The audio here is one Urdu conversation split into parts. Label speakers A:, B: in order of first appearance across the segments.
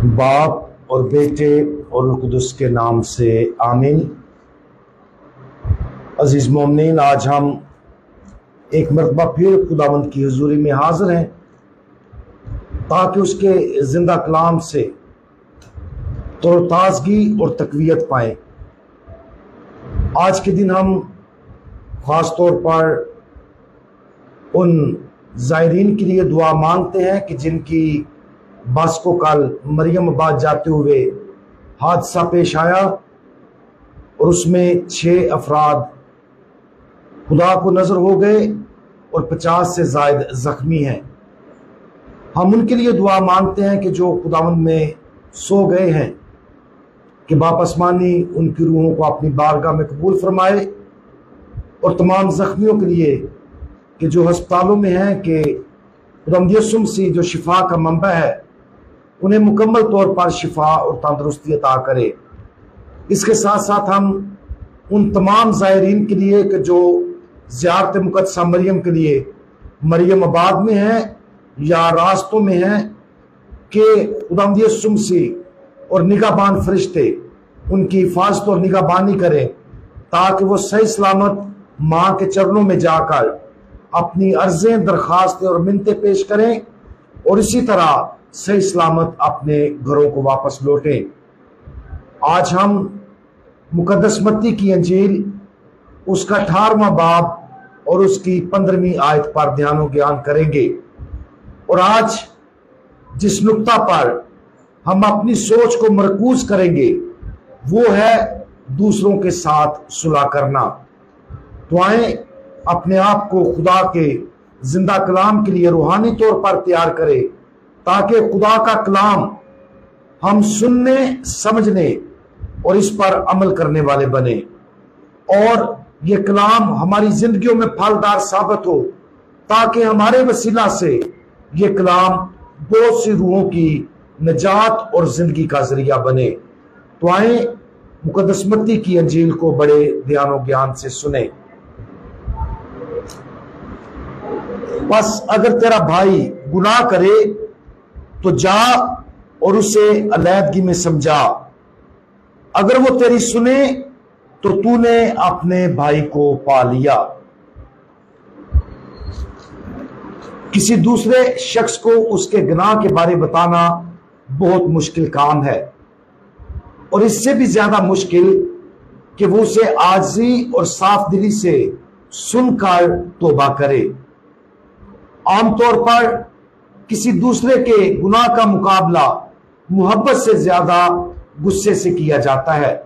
A: باپ اور بیٹے اور روح القدس کے نام سے آمین۔ عزیز مومنین، آج ہم ایک مرتبہ پھر خداوند کی حضوری میں حاضر ہیں تاکہ اس کے زندہ کلام سے تر و تازگی اور تقویت پائیں۔ آج کے دن ہم خاص طور پر ان زائرین کے لیے دعا مانگتے ہیں کہ جن کی بس کو کل مریم آباد جاتے ہوئے حادثہ پیش آیا اور اس میں 6 افراد خدا کو نظر ہو گئے اور 50 سے زائد زخمی ہیں۔ ہم ان کے لیے دعا مانگتے ہیں کہ جو خداوند میں سو گئے ہیں کہ باپ آسمانی ان کی روحوں کو اپنی بارگاہ میں قبول فرمائے، اور تمام زخمیوں کے لیے کہ جو ہسپتالوں میں ہیں کہ خداوند یسوع مسیح جو شفا کا منبع ہے انہیں مکمل طور پر شفا اور تندرستی عطا کرے۔ اس کے ساتھ ساتھ ہم ان تمام زائرین کے لیے کہ جو زیارت مقدسہ مریم کے لیے مریم آباد میں ہیں یا راستوں میں ہیں کہ خداوند یسوع مسیح اور نگہبان فرشتے ان کی حفاظت اور نگہبانی کریں تاکہ وہ صحیح سلامت ماں کے چرنوں میں جا کر اپنی عرضیں، درخواستیں اور منتیں پیش کریں اور اسی طرح صحیح سلامت اپنے گھروں کو واپس لوٹیں۔ آج ہم مقدس متی کی انجیل اس کا 18واں باب اور اس کی 15ویں آیت پر دھیان و گیان کریں گے، اور آج جس نقطہ پر ہم اپنی سوچ کو مرکوز کریں گے وہ ہے دوسروں کے ساتھ صلح کرنا۔ تو آئیں اپنے آپ کو خدا کے زندہ کلام کے لیے روحانی طور پر تیار کرے تاکہ خدا کا کلام ہم سننے، سمجھنے اور اس پر عمل کرنے والے بنے، اور یہ کلام ہماری زندگیوں میں پھلدار ثابت ہو تاکہ ہمارے وسیلہ سے یہ کلام بہت سی روحوں کی نجات اور زندگی کا ذریعہ بنے۔ تو آئیں مقدس متی کی انجیل کو بڑے دھیان و گیان سے سنیں۔ بس اگر تیرا بھائی گناہ کرے تو جا اور اسے علیحدگی میں سمجھا، اگر وہ تیری سنے تو نے اپنے بھائی کو پا لیا۔ کسی دوسرے شخص کو اس کے گناہ کے بارے بتانا بہت مشکل کام ہے، اور اس سے بھی زیادہ مشکل کہ وہ اسے عاجزی اور صاف دلی سے سن کر توبہ کرے۔ عام طور پر کسی دوسرے کے گناہ کا مقابلہ محبت سے زیادہ غصے سے کیا جاتا ہے۔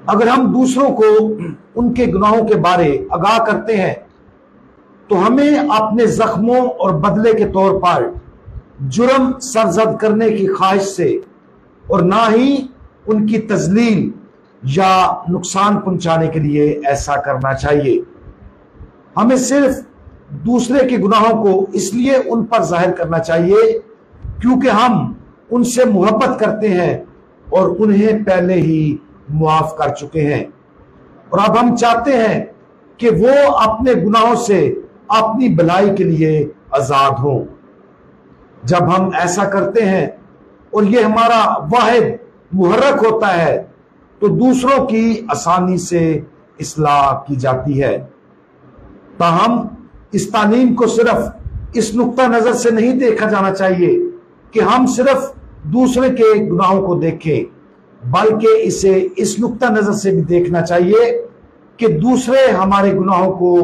A: اگر ہم دوسروں کو ان کے گناہوں کے بارے آگاہ کرتے ہیں تو ہمیں اپنے زخموں اور بدلے کے طور پر جرم سرزد کرنے کی خواہش سے اور نہ ہی ان کی تذلیل یا نقصان پہنچانے کے لیے ایسا کرنا چاہیے۔ ہمیں صرف دوسرے کے گناہوں کو اس لیے ان پر ظاہر کرنا چاہیے کیونکہ ہم ان سے محبت کرتے ہیں اور انہیں پہلے ہی معاف کر چکے ہیں، اور اب ہم چاہتے ہیں کہ وہ اپنے گناہوں سے اپنی بھلائی کے لیے آزاد ہوں۔ جب ہم ایسا کرتے ہیں اور یہ ہمارا واحد محرک ہوتا ہے تو دوسروں کی آسانی سے اصلاح کی جاتی ہے۔ تاہم اس تعلیم کو صرف اس نقطہ نظر سے نہیں دیکھا جانا چاہیے کہ ہم صرف دوسرے کے گناہوں کو دیکھیں، بلکہ اسے اس نقطہ نظر سے بھی دیکھنا چاہیے کہ دوسرے ہمارے گناہوں کو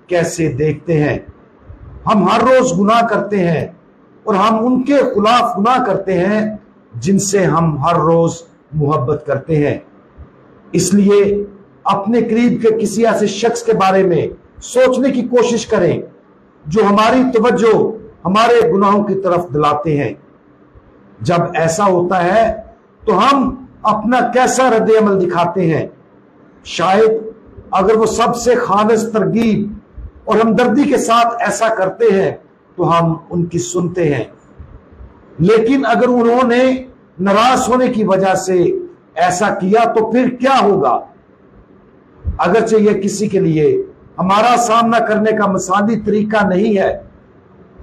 A: کیسے دیکھتے ہیں۔ ہم ہر روز گناہ کرتے ہیں اور ہم ان کے خلاف گناہ کرتے ہیں جن سے ہم ہر روز محبت کرتے ہیں۔ اس لیے اپنے قریب کے کسی ایسے شخص کے بارے میں سوچنے کی کوشش کریں جو ہماری توجہ ہمارے گناہوں کی طرف دلاتے ہیں۔ جب ایسا ہوتا ہے تو ہم اپنا کیسا رد عمل دکھاتے ہیں؟ شاید اگر وہ سب سے خالص ترغیب اور ہمدردی کے ساتھ ایسا کرتے ہیں تو ہم ان کی سنتے ہیں، لیکن اگر انہوں نے ناراض ہونے کی وجہ سے ایسا کیا تو پھر کیا ہوگا؟ اگرچہ یہ کسی کے لیے ہمارا سامنا کرنے کا مثالی طریقہ نہیں ہے،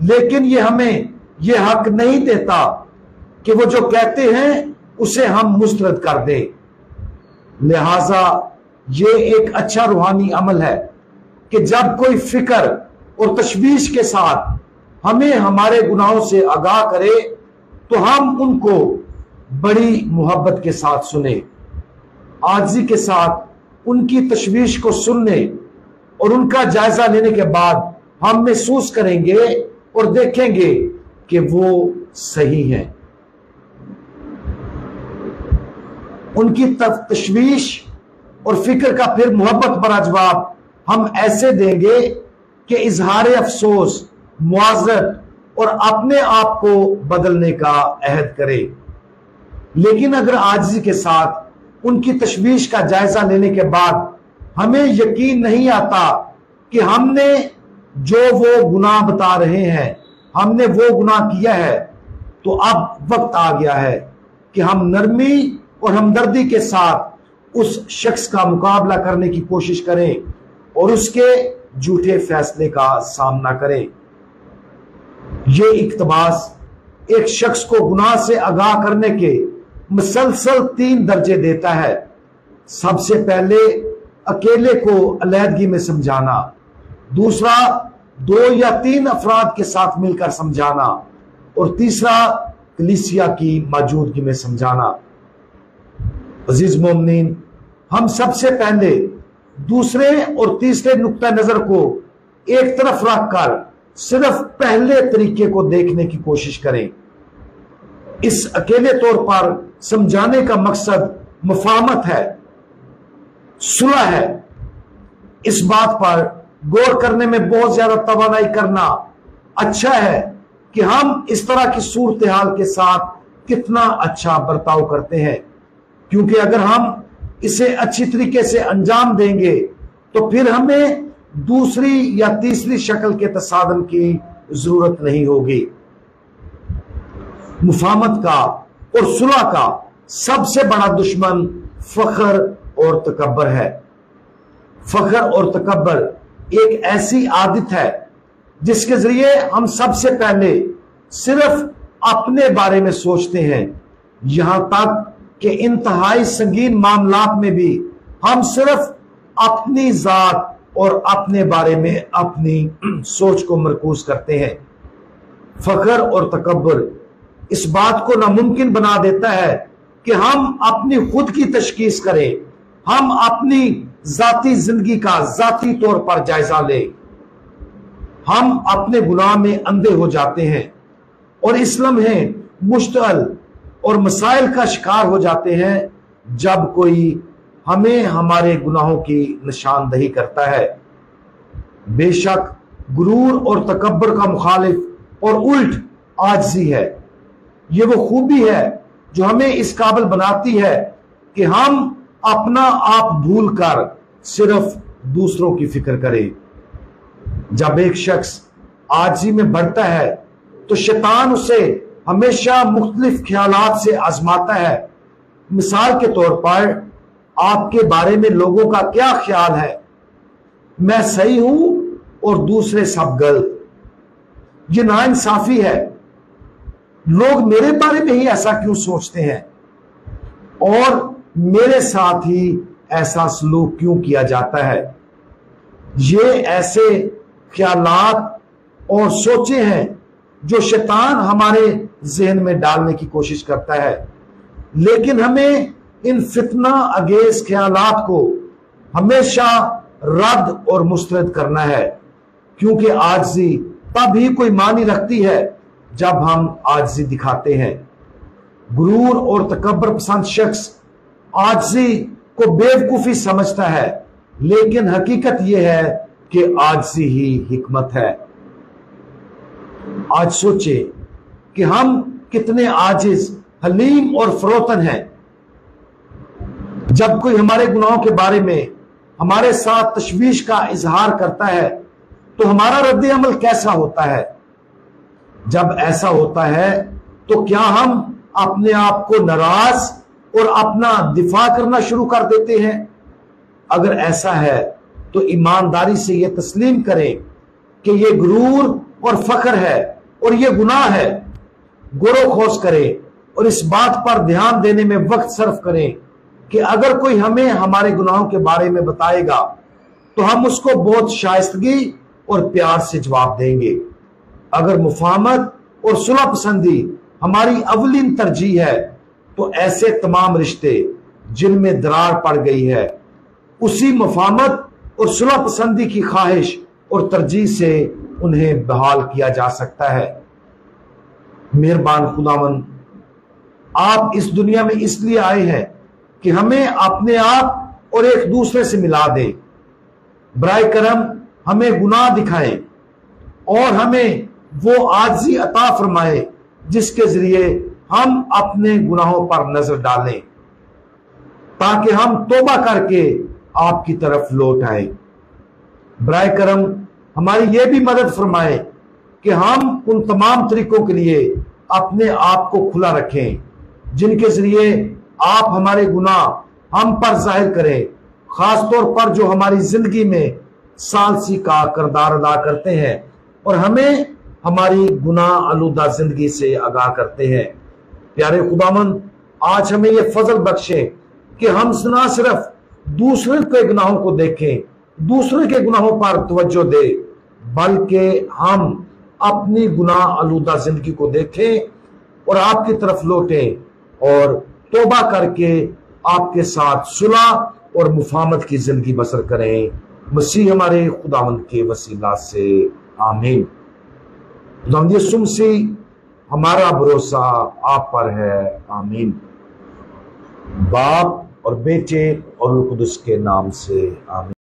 A: لیکن یہ ہمیں یہ حق نہیں دیتا کہ وہ جو کہتے ہیں اسے ہم مسترد کر دیں۔ لہذا یہ ایک اچھا روحانی عمل ہے کہ جب کوئی فکر اور تشویش کے ساتھ ہمیں ہمارے گناہوں سے آگاہ کرے تو ہم ان کو بڑی محبت کے ساتھ سنیں، عاجزی کے ساتھ ان کی تشویش کو سننے اور ان کا جائزہ لینے کے بعد ہم محسوس کریں گے اور دیکھیں گے کہ وہ صحیح ہیں۔ ان کی تشویش اور فکر کا پھر محبت بھرا جواب ہم ایسے دیں گے کہ اظہار افسوس، معذرت اور اپنے آپ کو بدلنے کا عہد کرے۔ لیکن اگر عاجزی کے ساتھ ان کی تشویش کا جائزہ لینے کے بعد ہمیں یقین نہیں آتا کہ ہم نے جو وہ گناہ بتا رہے ہیں ہم نے وہ گناہ کیا ہے، تو اب وقت آ گیا ہے کہ ہم نرمی اور ہمدردی کے ساتھ اس شخص کا مقابلہ کرنے کی کوشش کریں اور اس کے جھوٹے فیصلے کا سامنا کریں۔ یہ اقتباس ایک شخص کو گناہ سے آگاہ کرنے کے مسلسل 3 درجے دیتا ہے۔ سب سے پہلے اکیلے کو علیحدگی میں سمجھانا، دوسرا 2 یا 3 افراد کے ساتھ مل کر سمجھانا، اور تیسرا کلیسیا کی موجودگی میں سمجھانا۔ عزیز مومنین، ہم سب سے پہلے دوسرے اور تیسرے نقطہ نظر کو ایک طرف رکھ کر صرف پہلے طریقے کو دیکھنے کی کوشش کریں۔ اس اکیلے طور پر سمجھانے کا مقصد مفاہمت ہے، صلح ہے۔ اس بات پر غور کرنے میں بہت زیادہ توانائی کرنا اچھا ہے کہ ہم اس طرح کی صورتحال کے ساتھ کتنا اچھا برتاؤ کرتے ہیں، کیونکہ اگر ہم اسے اچھی طریقے سے انجام دیں گے تو پھر ہمیں دوسری یا تیسری شکل کے تصادم کی ضرورت نہیں ہوگی۔ مفاہمت کا اور صلح کا سب سے بڑا دشمن فخر اور تکبر ہے۔ فخر اور تکبر ایک ایسی عادت ہے جس کے ذریعے ہم سب سے پہلے صرف اپنے بارے میں سوچتے ہیں، یہاں تک کہ انتہائی سنگین معاملات میں بھی ہم صرف اپنی ذات اور اپنے بارے میں اپنی سوچ کو مرکوز کرتے ہیں۔ فخر اور تکبر اس بات کو ناممکن بنا دیتا ہے کہ ہم اپنی خود کی تشخیص کریں، ہم اپنی ذاتی زندگی کا ذاتی طور پر جائزہ لیں۔ ہم اپنے گناہ میں اندھے ہو جاتے ہیں اور اس لمحے مشتعل اور مسائل کا شکار ہو جاتے ہیں جب کوئی ہمیں ہمارے گناہوں کی نشاندہی کرتا ہے۔ بے شک غرور اور تکبر کا مخالف اور الٹ عاجزی ہے۔ یہ وہ خوبی ہے جو ہمیں اس قابل بناتی ہے کہ ہم اپنا آپ بھول کر صرف دوسروں کی فکر کریں۔ جب ایک شخص عاجزی میں بڑھتا ہے تو شیطان اسے ہمیشہ مختلف خیالات سے آزماتا ہے۔ مثال کے طور پر آپ کے بارے میں لوگوں کا کیا خیال ہے؟ میں صحیح ہوں اور دوسرے سب غلط۔ یہ ناانصافی ہے۔ لوگ میرے بارے میں ہی ایسا کیوں سوچتے ہیں اور میرے ساتھ ہی ایسا سلوک کیوں کیا جاتا ہے؟ یہ ایسے خیالات اور سوچیں ہیں جو شیطان ہمارے ذہن میں ڈالنے کی کوشش کرتا ہے، لیکن ہمیں ان فتنہ انگیز خیالات کو ہمیشہ رد اور مسترد کرنا ہے، کیونکہ عاجزی تب ہی کوئی معنی رکھتی ہے جب ہم عاجزی دکھاتے ہیں۔ غرور اور تکبر پسند شخص عاجزی کو بیوقوفی سمجھتا ہے، لیکن حقیقت یہ ہے کہ عاجزی ہی حکمت ہے۔ آج سوچیں کہ ہم کتنے عاجز، حلیم اور فروتن ہیں۔ جب کوئی ہمارے گناہوں کے بارے میں ہمارے ساتھ تشویش کا اظہار کرتا ہے تو ہمارا رد عمل کیسا ہوتا ہے؟ جب ایسا ہوتا ہے تو کیا ہم اپنے آپ کو ناراض اور اپنا دفاع کرنا شروع کر دیتے ہیں؟ اگر ایسا ہے تو ایمانداری سے یہ تسلیم کریں کہ یہ غرور اور فخر ہے اور یہ گناہ ہے۔ غور و خوض کریں اور اس بات پر دھیان دینے میں وقت صرف کریں کہ اگر کوئی ہمیں ہمارے گناہوں کے بارے میں بتائے گا تو ہم اس کو بہت شائستگی اور پیار سے جواب دیں گے۔ اگر مفاہمت اور صلح پسندی ہماری اولین ترجیح ہے تو ایسے تمام رشتے جن میں درار پڑ گئی ہے اسی مفاہمت اور صلح پسندی کی خواہش اور ترجیح سے انہیں بحال کیا جا سکتا ہے۔ مہربان خداوند، آپ اس دنیا میں اس لیے آئے ہیں کہ ہمیں اپنے آپ اور ایک دوسرے سے ملا دیں۔ برائے کرم ہمیں گناہ دکھائیں اور ہمیں وہ عاجزی عطا فرمائے جس کے ذریعے ہم اپنے گناہوں پر نظر ڈالیں تاکہ ہم توبہ کر کے آپ کی طرف لوٹ آئیں۔ برائے کرم ہماری یہ بھی مدد فرمائے کہ ہم ان تمام طریقوں کے لیے اپنے آپ کو کھلا رکھیں جن کے ذریعے آپ ہمارے گناہ ہم پر ظاہر کریں، خاص طور پر جو ہماری زندگی میں ثالثی کا کردار ادا کرتے ہیں اور ہمیں ہماری گناہ آلودہ زندگی سے آگاہ کرتے ہیں۔ پیارے خداوند، آج ہمیں یہ فضل بخشے کہ ہم نہ صرف دوسرے کے گناہوں کو دیکھیں، دوسرے کے گناہوں پر توجہ دیں، بلکہ ہم اپنی گناہ آلودہ زندگی کو دیکھیں اور آپ کی طرف لوٹیں اور توبہ کر کے آپ کے ساتھ صلح اور مفاہمت کی زندگی بسر کریں۔ مسیح ہمارے خداوند کے وسیلہ سے آمین۔ خداوند یسوع مسیح ہمارا بھروسہ آپ پر ہے، آمین۔ باپ اور بیٹے اور روح القدس کے نام سے آمین۔